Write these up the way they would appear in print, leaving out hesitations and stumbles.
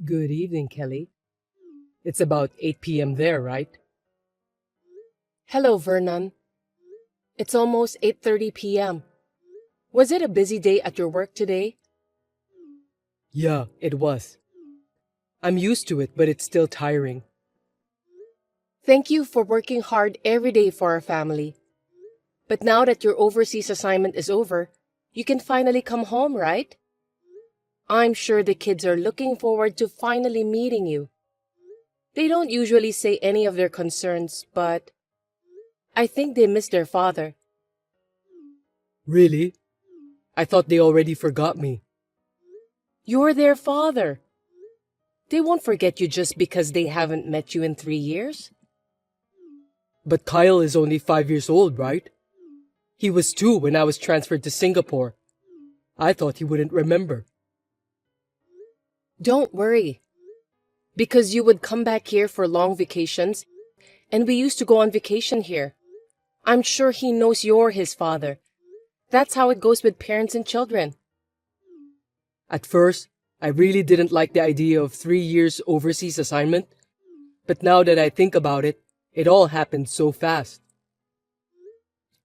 Good evening, Kelly. It's about 8 p.m. there, right? Hello, Vernon. It's almost 8:30 p.m. Was it a busy day at your work today? Yeah, it was. I'm used to it, but it's still tiring. Thank you for working hard every day for our family. But now that your overseas assignment is over, you can finally come home, right? I'm sure the kids are looking forward to finally meeting you. They don't usually say any of their concerns, but I think they miss their father. Really? I thought they already forgot me. You're their father. They won't forget you just because they haven't met you in 3 years. But Kyle is only 5 years old, right? He was 2 when I was transferred to Singapore. I thought he wouldn't remember. Don't worry, because you would come back here for long vacations, and we used to go on vacation here. I'm sure he knows you're his father. That's how it goes with parents and children. At first, I really didn't like the idea of 3 years overseas assignment, but now that I think about it, it all happened so fast.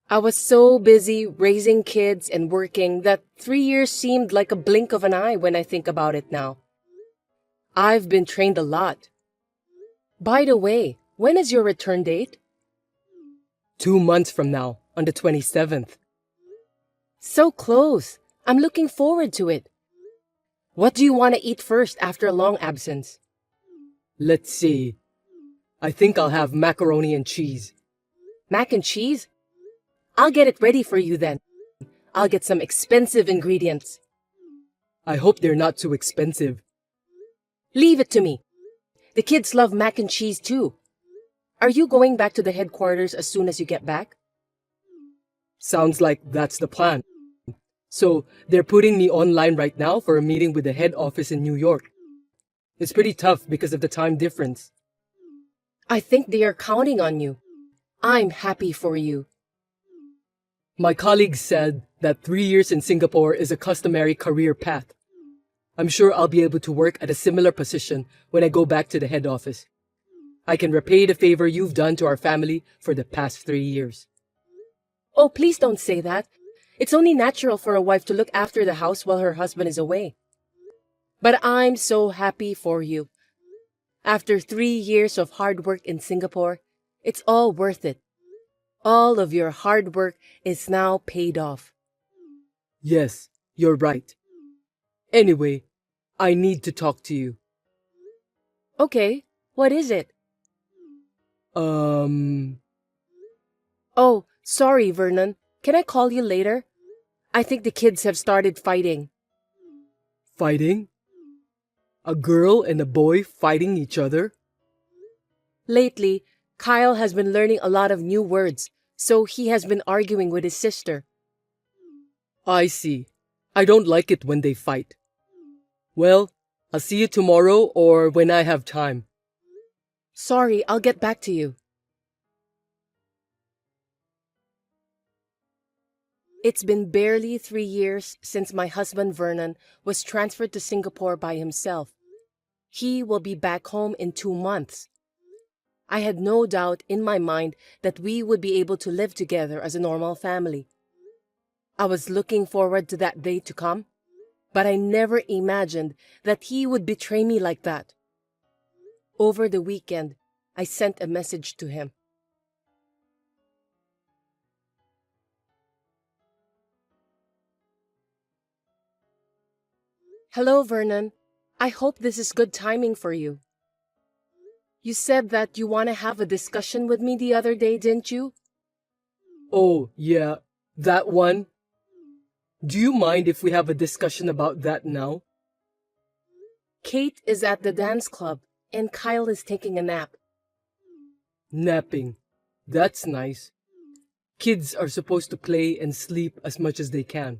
I was so busy raising kids and working that 3 years seemed like a blink of an eye when I think about it now. I've been trained a lot. By the way, when is your return date? 2 months from now, on the 27th. So close. I'm looking forward to it. What do you want to eat first after a long absence? Let's see. I think I'll have macaroni and cheese. Mac and cheese? I'll get it ready for you then. I'll get some expensive ingredients. I hope they're not too expensive. Leave it to me. The kids love mac and cheese too. Are you going back to the headquarters as soon as you get back? Sounds like that's the plan. So, they're putting me online right now for a meeting with the head office in New York. It's pretty tough because of the time difference. I think they are counting on you. I'm happy for you. My colleagues said that 3 years in Singapore is a customary career path. I'm sure I'll be able to work at a similar position when I go back to the head office. I can repay the favor you've done to our family for the past 3 years. Oh, please don't say that. It's only natural for a wife to look after the house while her husband is away. But I'm so happy for you. After 3 years of hard work in Singapore, it's all worth it. All of your hard work is now paid off. Yes, you're right. Anyway, I need to talk to you. Okay, what is it? Oh, sorry, Vernon. Can I call you later? I think the kids have started fighting. Fighting? A girl and a boy fighting each other? Lately, Kyle has been learning a lot of new words, so he has been arguing with his sister. I see. I don't like it when they fight. Well, I'll see you tomorrow or when I have time. Sorry, I'll get back to you. It's been barely 3 years since my husband Vernon was transferred to Singapore by himself. He will be back home in 2 months. I had no doubt in my mind that we would be able to live together as a normal family. I was looking forward to that day to come, but I never imagined that he would betray me like that. Over the weekend, I sent a message to him. Hello, Vernon. I hope this is good timing for you. You said that you want to have a discussion with me the other day, didn't you? Oh, yeah, that one. Do you mind if we have a discussion about that now? Kate is at the dance club, and Kyle is taking a nap. Napping. That's nice. Kids are supposed to play and sleep as much as they can.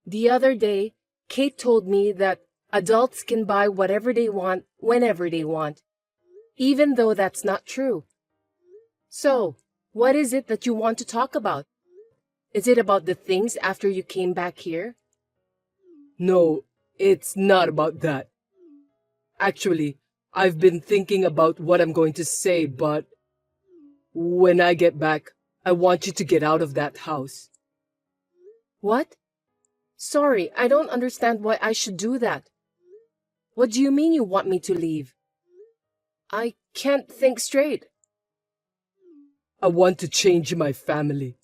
The other day, Kate told me that adults can buy whatever they want whenever they want, even though that's not true. So, what is it that you want to talk about? Is it about the things after you came back here? No, it's not about that. Actually, I've been thinking about what I'm going to say, but when I get back, I want you to get out of that house. What? Sorry, I don't understand why I should do that. What do you mean you want me to leave? I can't think straight. I want to change my family.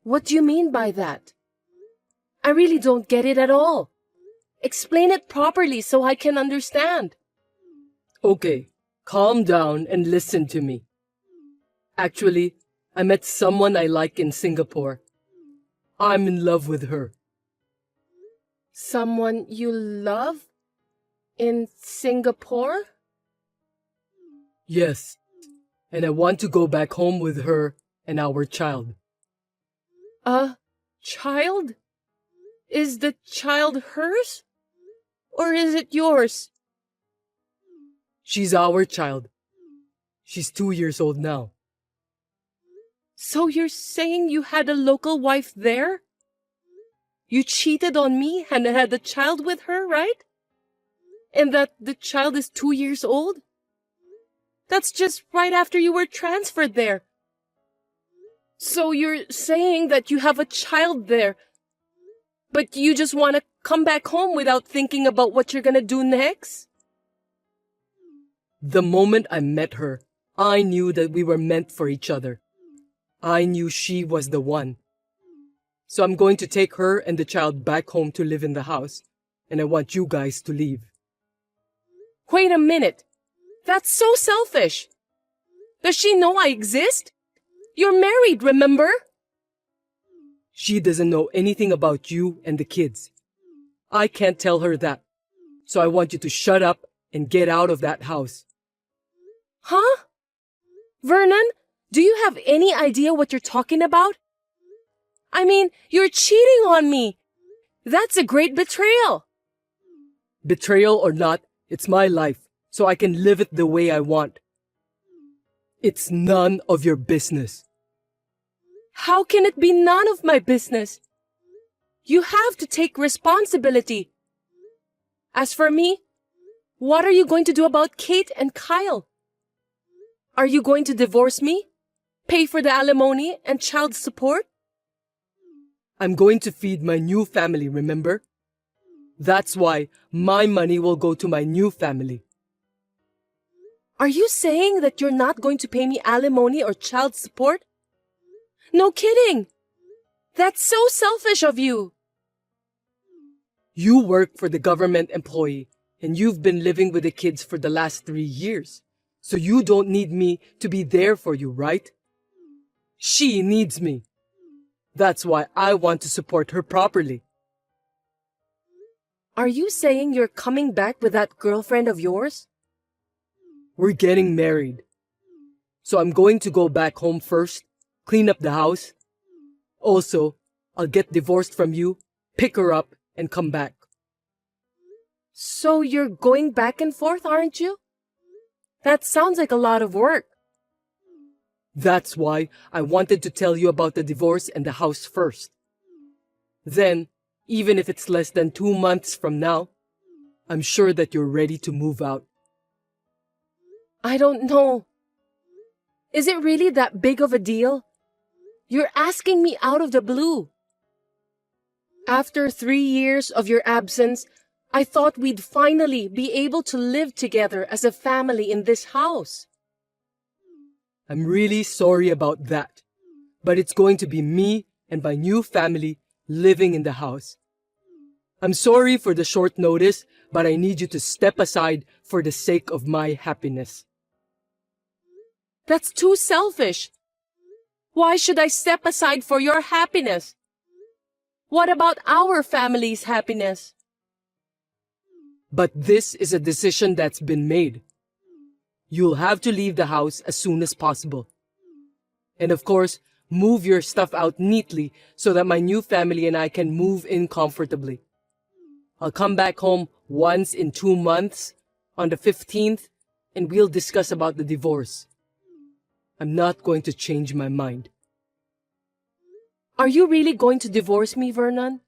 What do you mean by that? I really don't get it at all. Explain it properly so I can understand. Okay, calm down and listen to me. Actually, I met someone I like in Singapore. I'm in love with her. Someone you love? In Singapore? Yes, and I want to go back home with her and our child. A child? Is the child hers? Or is it yours? She's our child. She's 2 years old now. So you're saying you had a local wife there? You cheated on me and had a child with her, right? And that the child is 2 years old? That's just right after you were transferred there. So you're saying that you have a child there, but you just want to come back home without thinking about what you're gonna do next? The moment I met her, I knew that we were meant for each other. I knew she was the one. So I'm going to take her and the child back home to live in the house, and I want you guys to leave. Wait a minute. That's so selfish. Does she know I exist? You're married, remember? She doesn't know anything about you and the kids. I can't tell her that. So I want you to shut up and get out of that house. Huh? Vernon, do you have any idea what you're talking about? I mean, you're cheating on me. That's a great betrayal. Betrayal or not, it's my life, so I can live it the way I want. It's none of your business. How can it be none of my business? You have to take responsibility. As for me, what are you going to do about Kate and Kyle? Are you going to divorce me? Pay for the alimony and child support? I'm going to feed my new family, remember? That's why my money will go to my new family. Are you saying that you're not going to pay me alimony or child support? No kidding. That's so selfish of you. You work for the government employee, and you've been living with the kids for the last 3 years. So you don't need me to be there for you, right? She needs me. That's why I want to support her properly. Are you saying you're coming back with that girlfriend of yours? We're getting married. So I'm going to go back home first, clean up the house. Also, I'll get divorced from you, pick her up, and come back. So you're going back and forth, aren't you? That sounds like a lot of work. That's why I wanted to tell you about the divorce and the house first. Then, even if it's less than 2 months from now, I'm sure that you're ready to move out. I don't know. Is it really that big of a deal? You're asking me out of the blue. After 3 years of your absence, I thought we'd finally be able to live together as a family in this house. I'm really sorry about that, but it's going to be me and my new family living in the house. I'm sorry for the short notice, but I need you to step aside for the sake of my happiness. That's too selfish. Why should I step aside for your happiness? What about our family's happiness? But this is a decision that's been made. You'll have to leave the house as soon as possible. And of course, move your stuff out neatly so that my new family and I can move in comfortably. I'll come back home once in 2 months, on the 15th, and we'll discuss about the divorce. I'm not going to change my mind. Are you really going to divorce me, Vernon?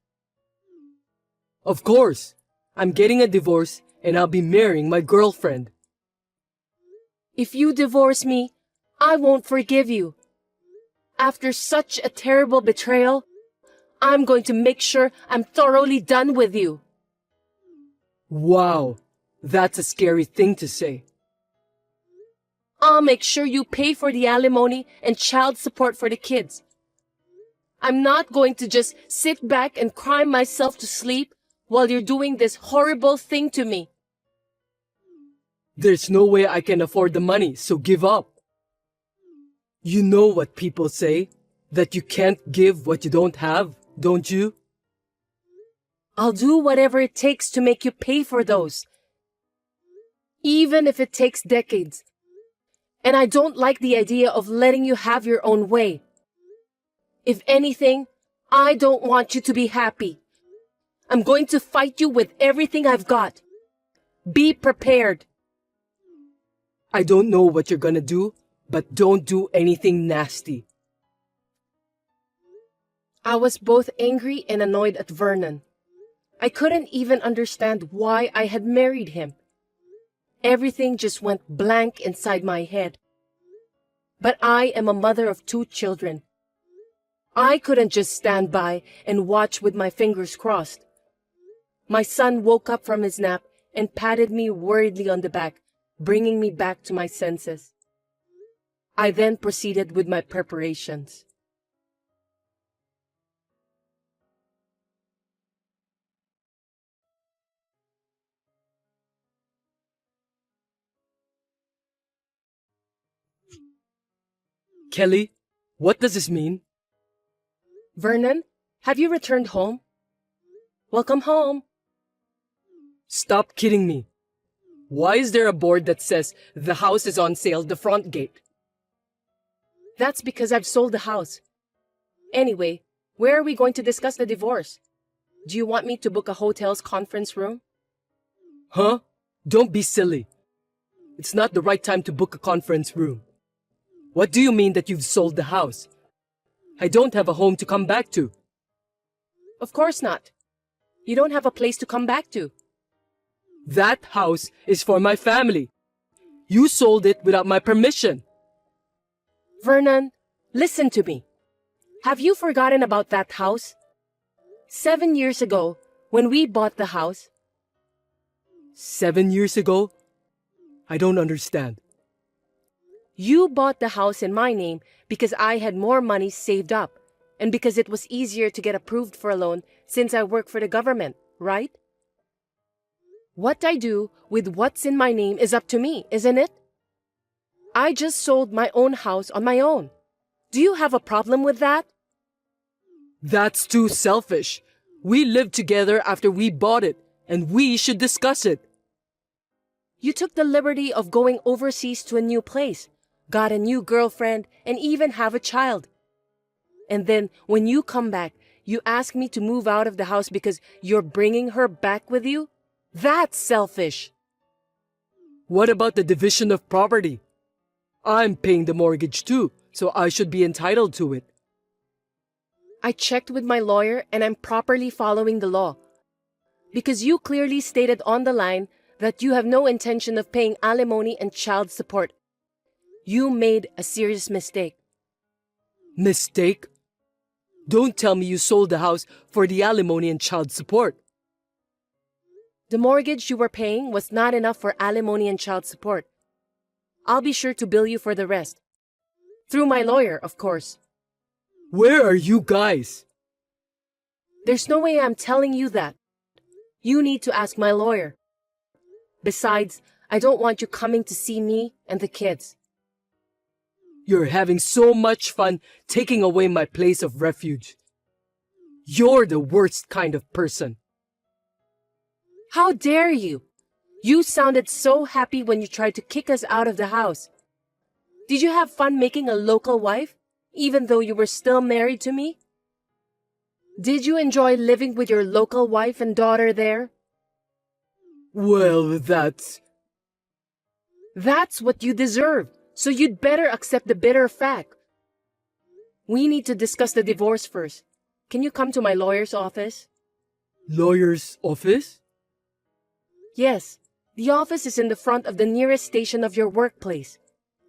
Of course, I'm getting a divorce and I'll be marrying my girlfriend. If you divorce me, I won't forgive you. After such a terrible betrayal, I'm going to make sure I'm thoroughly done with you. Wow, that's a scary thing to say. I'll make sure you pay for the alimony and child support for the kids. I'm not going to just sit back and cry myself to sleep while you're doing this horrible thing to me. There's no way I can afford the money, so give up. You know what people say, that you can't give what you don't have, don't you? I'll do whatever it takes to make you pay for those. Even if it takes decades. And I don't like the idea of letting you have your own way. If anything, I don't want you to be happy. I'm going to fight you with everything I've got. Be prepared. I don't know what you're gonna do, but don't do anything nasty. I was both angry and annoyed at Vernon. I couldn't even understand why I had married him. Everything just went blank inside my head. But I am a mother of 2 children. I couldn't just stand by and watch with my fingers crossed. My son woke up from his nap and patted me worriedly on the back, bringing me back to my senses. I then proceeded with my preparations. Kelly, what does this mean? Vernon, have you returned home? Welcome home. Stop kidding me. Why is there a board that says the house is on sale at the front gate? That's because I've sold the house. Anyway, where are we going to discuss the divorce? Do you want me to book a hotel's conference room? Huh? Don't be silly. It's not the right time to book a conference room. What do you mean that you've sold the house? I don't have a home to come back to. Of course not. You don't have a place to come back to. That house is for my family. You sold it without my permission. Vernon, listen to me. Have you forgotten about that house? 7 years ago, when we bought the house. 7 years ago? I don't understand. You bought the house in my name because I had more money saved up and because it was easier to get approved for a loan since I work for the government, right? What I do with what's in my name is up to me, isn't it? I just sold my own house on my own. Do you have a problem with that? That's too selfish. We lived together after we bought it, and we should discuss it. You took the liberty of going overseas to a new place, got a new girlfriend, and even have a child. And then, when you come back, you ask me to move out of the house because you're bringing her back with you? That's selfish. What about the division of property? I'm paying the mortgage too, so I should be entitled to it. I checked with my lawyer and I'm properly following the law. Because you clearly stated on the line that you have no intention of paying alimony and child support. You made a serious mistake. Mistake? Don't tell me you sold the house for the alimony and child support. The mortgage you were paying was not enough for alimony and child support. I'll be sure to bill you for the rest. Through my lawyer, of course. Where are you guys? There's no way I'm telling you that. You need to ask my lawyer. Besides, I don't want you coming to see me and the kids. You're having so much fun taking away my place of refuge. You're the worst kind of person. How dare you? You sounded so happy when you tried to kick us out of the house. Did you have fun making a local wife, even though you were still married to me? Did you enjoy living with your local wife and daughter there? Well, that's what you deserve, so you'd better accept the bitter fact. We need to discuss the divorce first. Can you come to my lawyer's office? lawyer's office? Yes, The office is in the front of the nearest station of your workplace.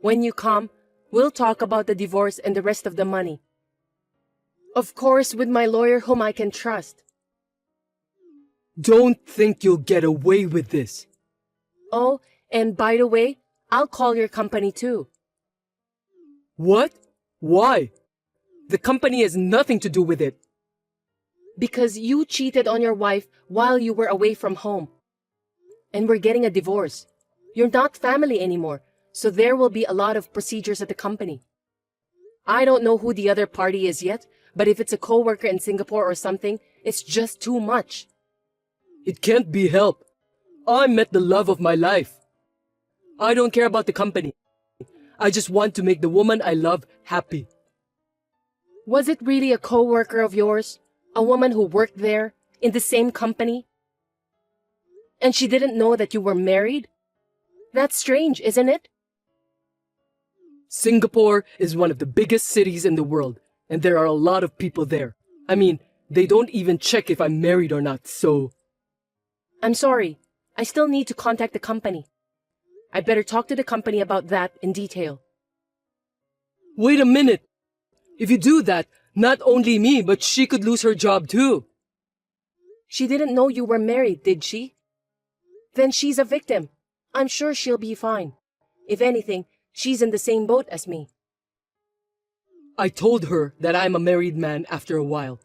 When you come, we'll talk about the divorce and the rest of the money. Of course, with my lawyer whom I can trust. Don't think you'll get away with this. Oh, and by the way, I'll call your company too. What? Why? The company has nothing to do with it. Because you cheated on your wife while you were away from home. And we're getting a divorce. You're not family anymore, so there will be a lot of procedures at the company. I don't know who the other party is yet, but if it's a coworker in Singapore or something, it's just too much. It can't be helped. I met the love of my life. I don't care about the company. I just want to make the woman I love happy. Was it really a coworker of yours? A woman who worked there, in the same company? And she didn't know that you were married? That's strange, isn't it? Singapore is one of the biggest cities in the world, and there are a lot of people there. I mean, they don't even check if I'm married or not, so... I'm sorry. I still need to contact the company. I better talk to the company about that in detail. Wait a minute! If you do that, not only me, but she could lose her job too. She didn't know you were married, did she? Then she's a victim. I'm sure she'll be fine. If anything, she's in the same boat as me. I told her that I'm a married man after a while.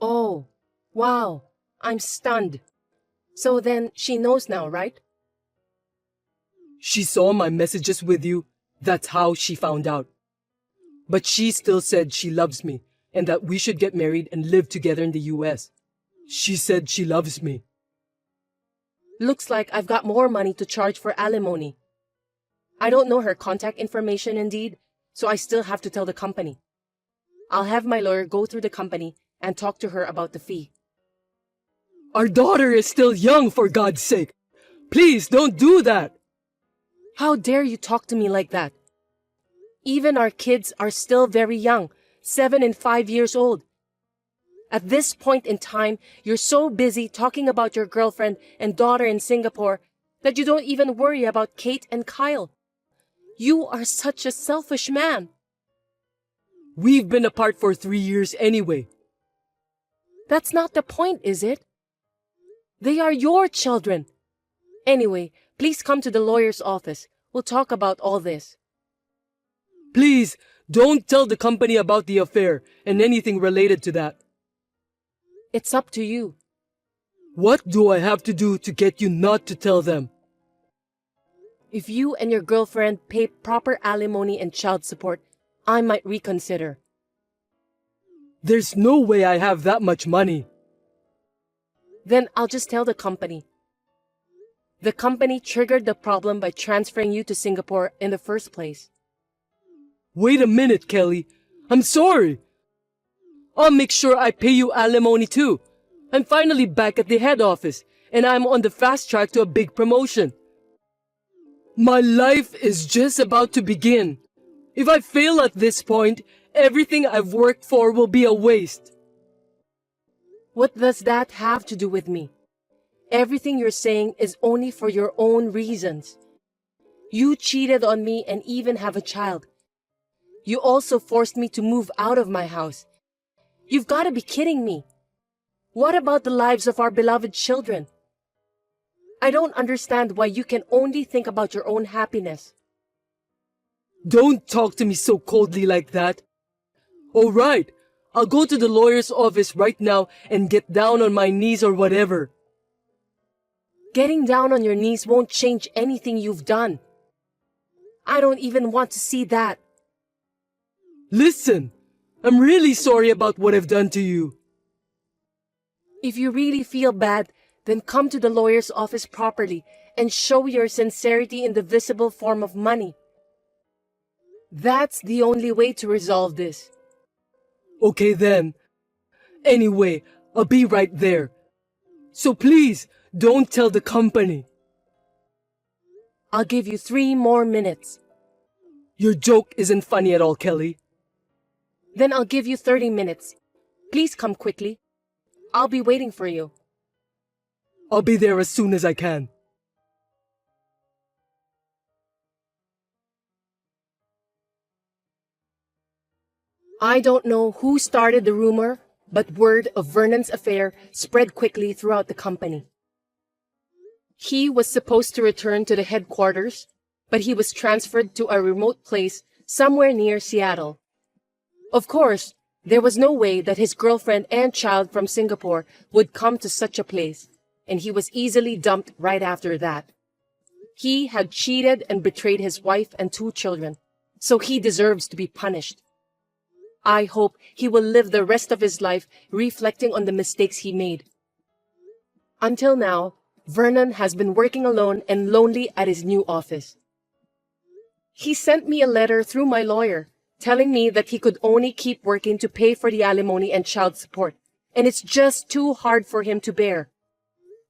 Oh, wow. I'm stunned. So then she knows now, right? She saw my messages with you. That's how she found out. But she still said she loves me and that we should get married and live together in the US. She said she loves me. Looks like I've got more money to charge for alimony. I don't know her contact information indeed, so I still have to tell the company. I'll have my lawyer go through the company and talk to her about the fee. Our daughter is still young, for God's sake. Please don't do that. How dare you talk to me like that? Even our kids are still very young, 7 and 5 years old. At this point in time, you're so busy talking about your girlfriend and daughter in Singapore that you don't even worry about Kate and Kyle. You are such a selfish man. We've been apart for 3 years anyway. That's not the point, is it? They are your children. Anyway, please come to the lawyer's office. We'll talk about all this. Please, don't tell the company about the affair and anything related to that. It's up to you. What do I have to do to get you not to tell them? If you and your girlfriend pay proper alimony and child support, I might reconsider. There's no way I have that much money. Then I'll just tell the company. The company triggered the problem by transferring you to Singapore in the first place. Wait a minute, Kelly. I'm sorry. I'll make sure I pay you alimony too. I'm finally back at the head office, and I'm on the fast track to a big promotion. My life is just about to begin. If I fail at this point, everything I've worked for will be a waste. What does that have to do with me? Everything you're saying is only for your own reasons. You cheated on me and even have a child. You also forced me to move out of my house. You've got to be kidding me. What about the lives of our beloved children? I don't understand why you can only think about your own happiness. Don't talk to me so coldly like that. All right, I'll go to the lawyer's office right now and get down on my knees or whatever. Getting down on your knees won't change anything you've done. I don't even want to see that. Listen, I'm really sorry about what I've done to you. If you really feel bad, then come to the lawyer's office properly and show your sincerity in the visible form of money. That's the only way to resolve this. Okay then. Anyway, I'll be right there. So please, don't tell the company. I'll give you 3 more minutes. Your joke isn't funny at all, Kelly. Then I'll give you 30 minutes. Please come quickly. I'll be waiting for you. I'll be there as soon as I can. I don't know who started the rumor, but word of Vernon's affair spread quickly throughout the company. He was supposed to return to the headquarters, but he was transferred to a remote place somewhere near Seattle. Of course, there was no way that his girlfriend and child from Singapore would come to such a place, and he was easily dumped right after that. He had cheated and betrayed his wife and 2 children, so he deserves to be punished. I hope he will live the rest of his life reflecting on the mistakes he made. Until now, Vernon has been working alone and lonely at his new office. He sent me a letter through my lawyer, telling me that he could only keep working to pay for the alimony and child support, and it's just too hard for him to bear.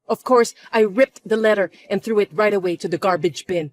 Of course, I ripped the letter and threw it right away to the garbage bin.